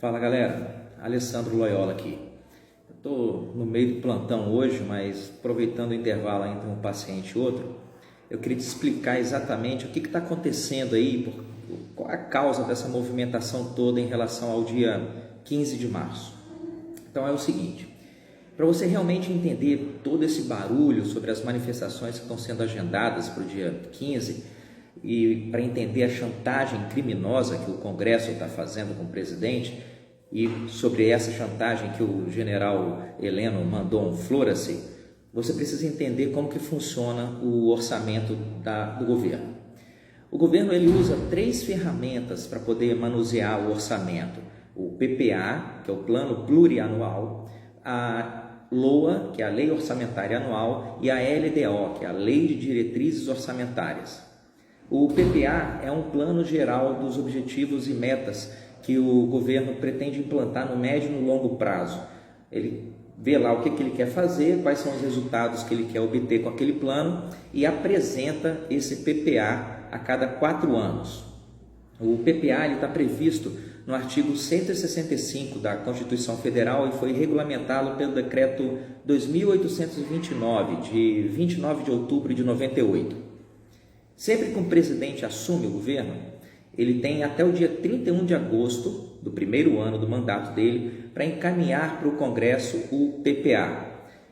Fala galera, Alessandro Loyola aqui. Estou no meio do plantão hoje, mas aproveitando o intervalo entre um paciente e outro, eu queria te explicar exatamente o que está acontecendo aí, qual a causa dessa movimentação toda em relação ao dia 15 de março. Então é o seguinte, para você realmente entender todo esse barulho sobre as manifestações que estão sendo agendadas para o dia 15 e para entender a chantagem criminosa que o Congresso está fazendo com o presidente e sobre essa chantagem que o general Heleno mandou um flora-se, você precisa entender como que funciona o orçamento do governo. O governo ele usa 3 ferramentas para poder manusear o orçamento: o PPA, que é o Plano Plurianual, a LOA, que é a Lei Orçamentária Anual, e a LDO, que é a Lei de Diretrizes Orçamentárias. O PPA é um plano geral dos objetivos e metas que o governo pretende implantar no médio e no longo prazo. Ele vê lá o que ele quer fazer, quais são os resultados que ele quer obter com aquele plano e apresenta esse PPA a cada 4 anos. O PPA está previsto no artigo 165 da Constituição Federal e foi regulamentado pelo decreto 2829, de 29 de outubro de 98. Sempre que um presidente assume o governo, ele tem até o dia 31 de agosto do primeiro ano do mandato dele para encaminhar para o Congresso o PPA.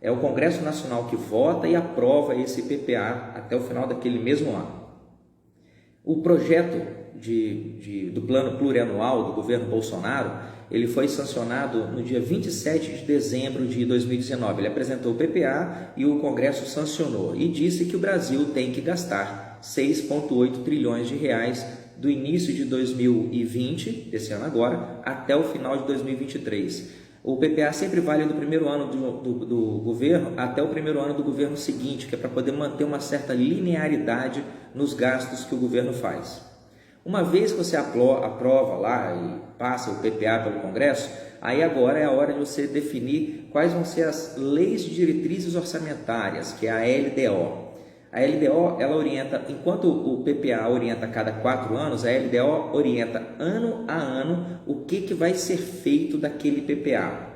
É o Congresso Nacional que vota e aprova esse PPA até o final daquele mesmo ano. O projeto do Plano Plurianual do governo Bolsonaro, ele foi sancionado no dia 27 de dezembro de 2019. Ele apresentou o PPA e o Congresso sancionou e disse que o Brasil tem que gastar 6,8 trilhões de reais do início de 2020, desse ano agora, até o final de 2023. O PPA sempre vale do primeiro ano do governo até o primeiro ano do governo seguinte, que é para poder manter uma certa linearidade nos gastos que o governo faz. Uma vez que você aprova lá e passa o PPA pelo Congresso, aí agora é a hora de você definir quais vão ser as leis de diretrizes orçamentárias, que é a LDO. A LDO, ela orienta, enquanto o PPA orienta a cada 4 anos, a LDO orienta ano a ano o que vai ser feito daquele PPA.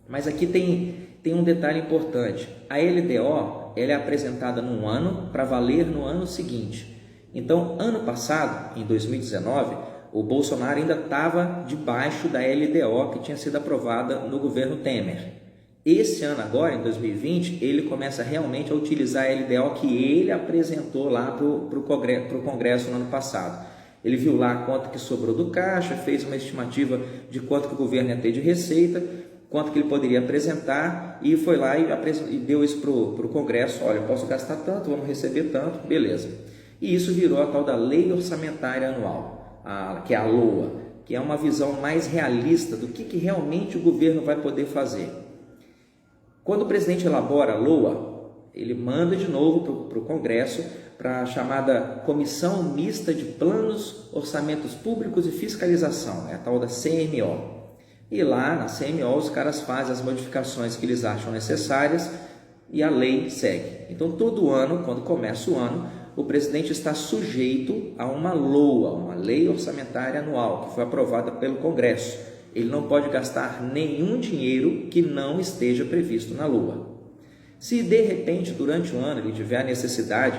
Mas aqui tem um detalhe importante. A LDO ela é apresentada num ano para valer no ano seguinte. Então, ano passado, em 2019, o Bolsonaro ainda estava debaixo da LDO que tinha sido aprovada no governo Temer. Esse ano agora, em 2020, ele começa realmente a utilizar a LDO que ele apresentou lá para o Congresso no ano passado. Ele viu lá quanto que sobrou do caixa, fez uma estimativa de quanto que o governo ia ter de receita, quanto que ele poderia apresentar e foi lá e deu isso para o Congresso. Olha, eu posso gastar tanto, vamos receber tanto, beleza. E isso virou a tal da Lei Orçamentária Anual, que é a LOA, que é uma visão mais realista do que realmente o governo vai poder fazer. Quando o presidente elabora a LOA, ele manda de novo para o Congresso para a chamada Comissão Mista de Planos, Orçamentos Públicos e Fiscalização, é a tal da CMO. E lá na CMO os caras fazem as modificações que eles acham necessárias e a lei segue. Então todo ano, quando começa o ano, o presidente está sujeito a uma LOA, uma Lei Orçamentária Anual, que foi aprovada pelo Congresso. Ele não pode gastar nenhum dinheiro que não esteja previsto na LOA. Se de repente, durante o ano, ele tiver a necessidade,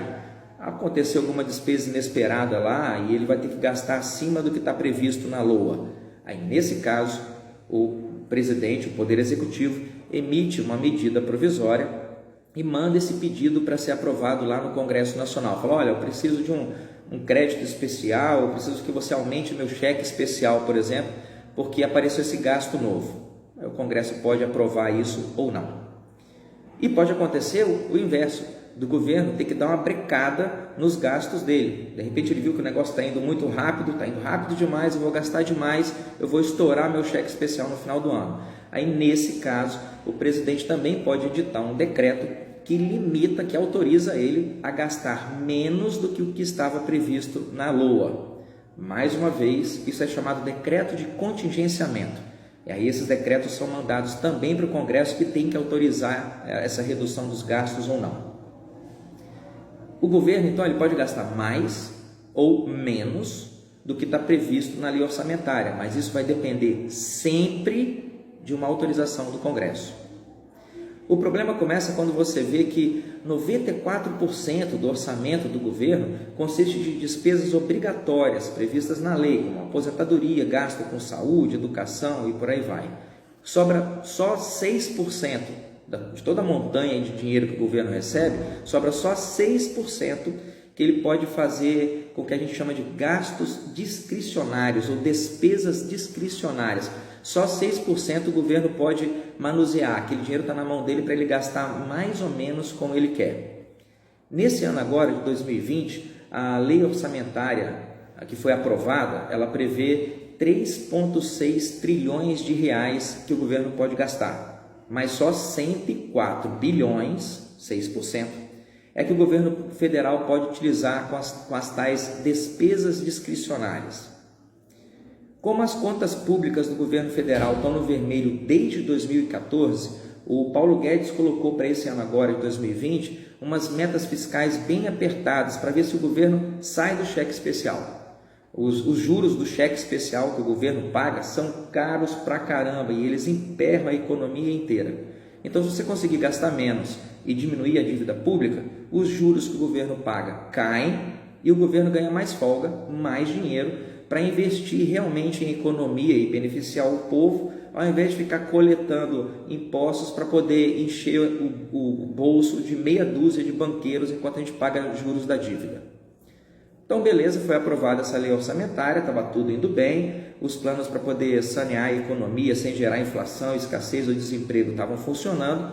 acontecer alguma despesa inesperada lá e ele vai ter que gastar acima do que está previsto na LOA, aí nesse caso, o presidente, o Poder Executivo, emite uma medida provisória e manda esse pedido para ser aprovado lá no Congresso Nacional. Fala, olha, eu preciso de um crédito especial, eu preciso que você aumente meu cheque especial, por exemplo, porque apareceu esse gasto novo. O Congresso pode aprovar isso ou não. E pode acontecer o inverso, do governo ter que dar uma brecada nos gastos dele. De repente ele viu que o negócio está indo muito rápido, está indo rápido demais, eu vou gastar demais, eu vou estourar meu cheque especial no final do ano. Aí nesse caso, o presidente também pode editar um decreto que limita, que autoriza ele a gastar menos do que o que estava previsto na LOA. Mais uma vez, isso é chamado decreto de contingenciamento. E aí esses decretos são mandados também para o Congresso, que tem que autorizar essa redução dos gastos ou não. O governo, então, ele pode gastar mais ou menos do que está previsto na lei orçamentária, mas isso vai depender sempre de uma autorização do Congresso. O problema começa quando você vê que 94% do orçamento do governo consiste de despesas obrigatórias previstas na lei, como aposentadoria, gasto com saúde, educação e por aí vai. Sobra só 6% de toda a montanha de dinheiro que o governo recebe, sobra só 6% que ele pode fazer com o que a gente chama de gastos discricionários ou despesas discricionárias. Só 6% o governo pode manusear, aquele dinheiro está na mão dele para ele gastar mais ou menos como ele quer. Nesse ano agora, de 2020, a lei orçamentária que foi aprovada, ela prevê 3,6 trilhões de reais que o governo pode gastar, mas só 104 bilhões, 6%, é que o governo federal pode utilizar com as tais despesas discricionárias. Como as contas públicas do governo federal estão no vermelho desde 2014, o Paulo Guedes colocou para esse ano agora, de 2020, umas metas fiscais bem apertadas para ver se o governo sai do cheque especial. Os juros do cheque especial que o governo paga são caros pra caramba e eles emperram a economia inteira. Então, se você conseguir gastar menos e diminuir a dívida pública, os juros que o governo paga caem e o governo ganha mais folga, mais dinheiro para investir realmente em economia e beneficiar o povo, ao invés de ficar coletando impostos para poder encher o bolso de meia dúzia de banqueiros enquanto a gente paga os juros da dívida. Então, beleza, foi aprovada essa lei orçamentária, estava tudo indo bem, os planos para poder sanear a economia sem gerar inflação, escassez ou desemprego estavam funcionando,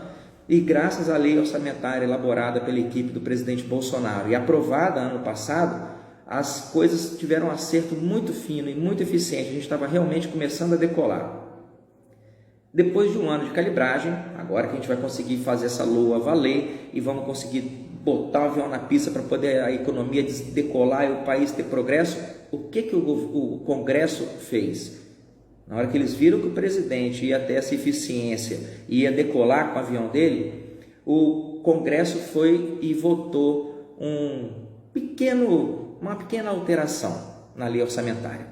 e graças à lei orçamentária elaborada pela equipe do presidente Bolsonaro e aprovada ano passado, as coisas tiveram um acerto muito fino e muito eficiente, a gente estava realmente começando a decolar. Depois de um ano de calibragem, agora que a gente vai conseguir fazer essa LOA valer e vamos conseguir botar o avião na pista para poder a economia decolar e o país ter progresso, o que o Congresso fez? Na hora que eles viram que o presidente ia ter essa eficiência e ia decolar com o avião dele, o Congresso foi e votou uma pequena alteração na lei orçamentária.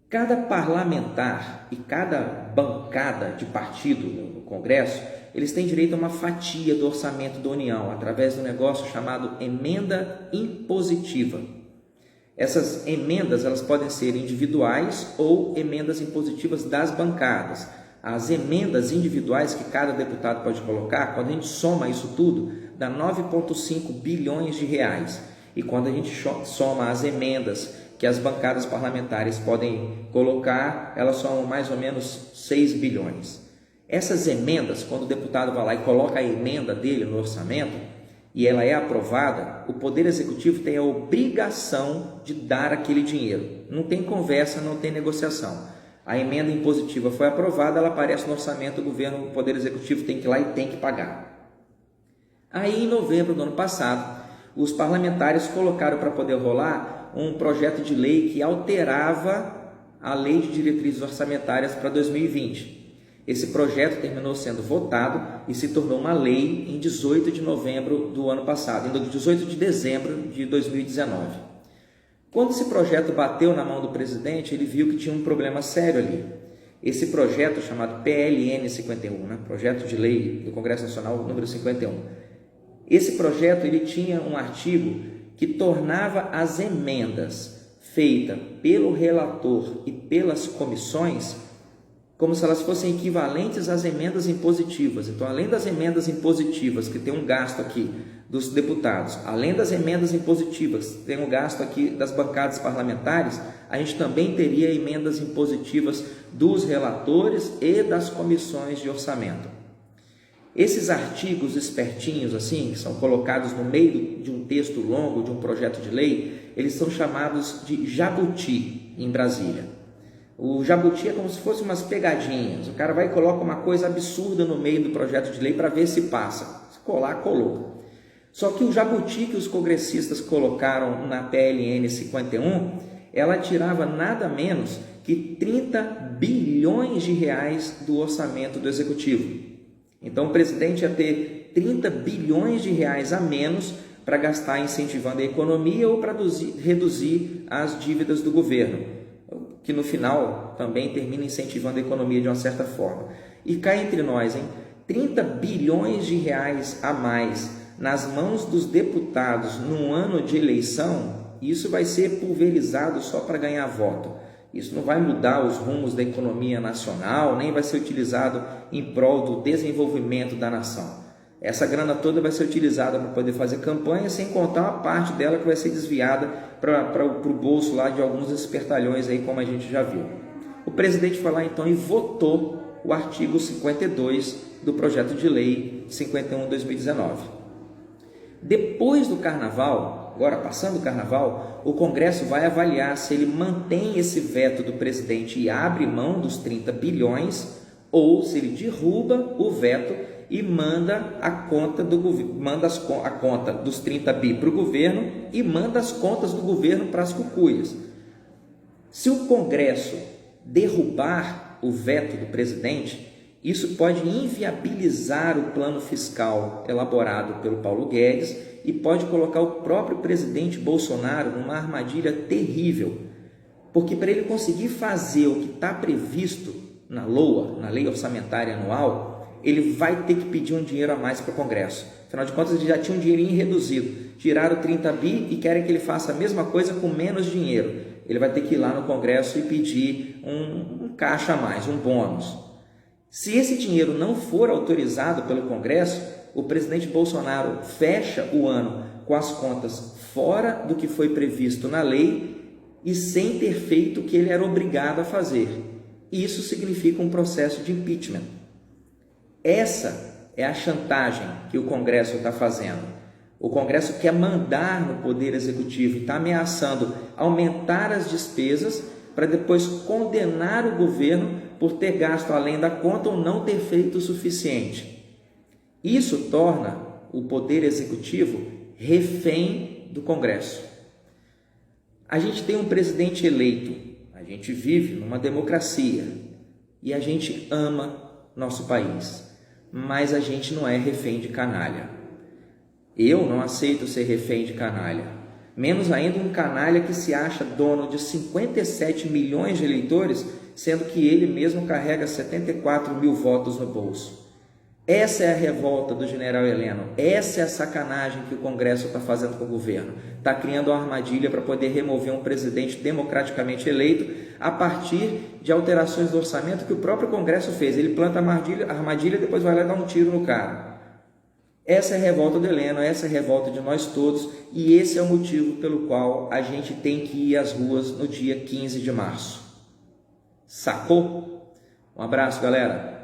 Cada parlamentar e cada bancada de partido no Congresso, eles têm direito a uma fatia do orçamento da União, através do negócio chamado emenda impositiva. Essas emendas elas podem ser individuais ou emendas impositivas das bancadas. As emendas individuais que cada deputado pode colocar, quando a gente soma isso tudo, dá 9,5 bilhões de reais. E quando a gente soma as emendas que as bancadas parlamentares podem colocar, elas são mais ou menos 6 bilhões. Essas emendas, quando o deputado vai lá e coloca a emenda dele no orçamento, e ela é aprovada, o Poder Executivo tem a obrigação de dar aquele dinheiro. Não tem conversa, não tem negociação. A emenda impositiva foi aprovada, ela aparece no orçamento, o governo, o Poder Executivo tem que ir lá e tem que pagar. Aí, em novembro do ano passado, os parlamentares colocaram para poder rolar um projeto de lei que alterava a Lei de Diretrizes Orçamentárias para 2020. Esse projeto terminou sendo votado e se tornou uma lei em 18 de novembro do ano passado, em 18 de dezembro de 2019. Quando esse projeto bateu na mão do presidente, ele viu que tinha um problema sério ali. Esse projeto, chamado PLN 51, Projeto de Lei do Congresso Nacional número 51, esse projeto ele tinha um artigo que tornava as emendas feitas pelo relator e pelas comissões como se elas fossem equivalentes às emendas impositivas. Então, além das emendas impositivas, que tem um gasto aqui dos deputados, além das emendas impositivas, que tem um gasto aqui das bancadas parlamentares, a gente também teria emendas impositivas dos relatores e das comissões de orçamento. Esses artigos espertinhos, assim, que são colocados no meio de um texto longo, de um projeto de lei, eles são chamados de jabuti em Brasília. O jabuti é como se fosse umas pegadinhas. O cara vai e coloca uma coisa absurda no meio do projeto de lei para ver se passa. Se colar, colou. Só que o jabuti que os congressistas colocaram na PLN 51, ela tirava nada menos que 30 bilhões de reais do orçamento do Executivo. Então o presidente ia ter 30 bilhões de reais a menos para gastar incentivando a economia ou para reduzir as dívidas do governo, que no final também termina incentivando a economia de uma certa forma. E cá entre nós, 30 bilhões de reais a mais nas mãos dos deputados num ano de eleição, isso vai ser pulverizado só para ganhar voto. Isso não vai mudar os rumos da economia nacional, nem vai ser utilizado em prol do desenvolvimento da nação. Essa grana toda vai ser utilizada para poder fazer campanha, sem contar uma parte dela que vai ser desviada para o bolso lá de alguns espertalhões, aí, como a gente já viu. O presidente foi lá então e votou o artigo 52 do projeto de lei 51/2019. Depois do carnaval, agora passando o carnaval, o Congresso vai avaliar se ele mantém esse veto do presidente e abre mão dos 30 bilhões ou se ele derruba o veto e manda a conta dos 30 bi para o governo e manda as contas do governo para as cucuias. Se o Congresso derrubar o veto do presidente, isso pode inviabilizar o plano fiscal elaborado pelo Paulo Guedes e pode colocar o próprio presidente Bolsonaro numa armadilha terrível, porque para ele conseguir fazer o que está previsto na LOA, na Lei Orçamentária Anual, ele vai ter que pedir um dinheiro a mais para o Congresso. Afinal de contas, ele já tinha um dinheirinho reduzido. Tiraram 30 bi e querem que ele faça a mesma coisa com menos dinheiro. Ele vai ter que ir lá no Congresso e pedir um caixa a mais, um bônus. Se esse dinheiro não for autorizado pelo Congresso, o presidente Bolsonaro fecha o ano com as contas fora do que foi previsto na lei e sem ter feito o que ele era obrigado a fazer. Isso significa um processo de impeachment. Essa é a chantagem que o Congresso está fazendo. O Congresso quer mandar no Poder Executivo e está ameaçando aumentar as despesas para depois condenar o governo por ter gasto além da conta ou não ter feito o suficiente. Isso torna o Poder Executivo refém do Congresso. A gente tem um presidente eleito, a gente vive numa democracia e a gente ama nosso país. Mas a gente não é refém de canalha. Eu não aceito ser refém de canalha. Menos ainda um canalha que se acha dono de 57 milhões de eleitores, sendo que ele mesmo carrega 74 mil votos no bolso. Essa é a revolta do general Heleno. Essa é a sacanagem que o Congresso está fazendo com o governo. Está criando uma armadilha para poder remover um presidente democraticamente eleito a partir de alterações do orçamento que o próprio Congresso fez. Ele planta a armadilha e depois vai lá dar um tiro no cara. Essa é a revolta do Heleno, essa é a revolta de nós todos e esse é o motivo pelo qual a gente tem que ir às ruas no dia 15 de março. Sacou? Um abraço, galera!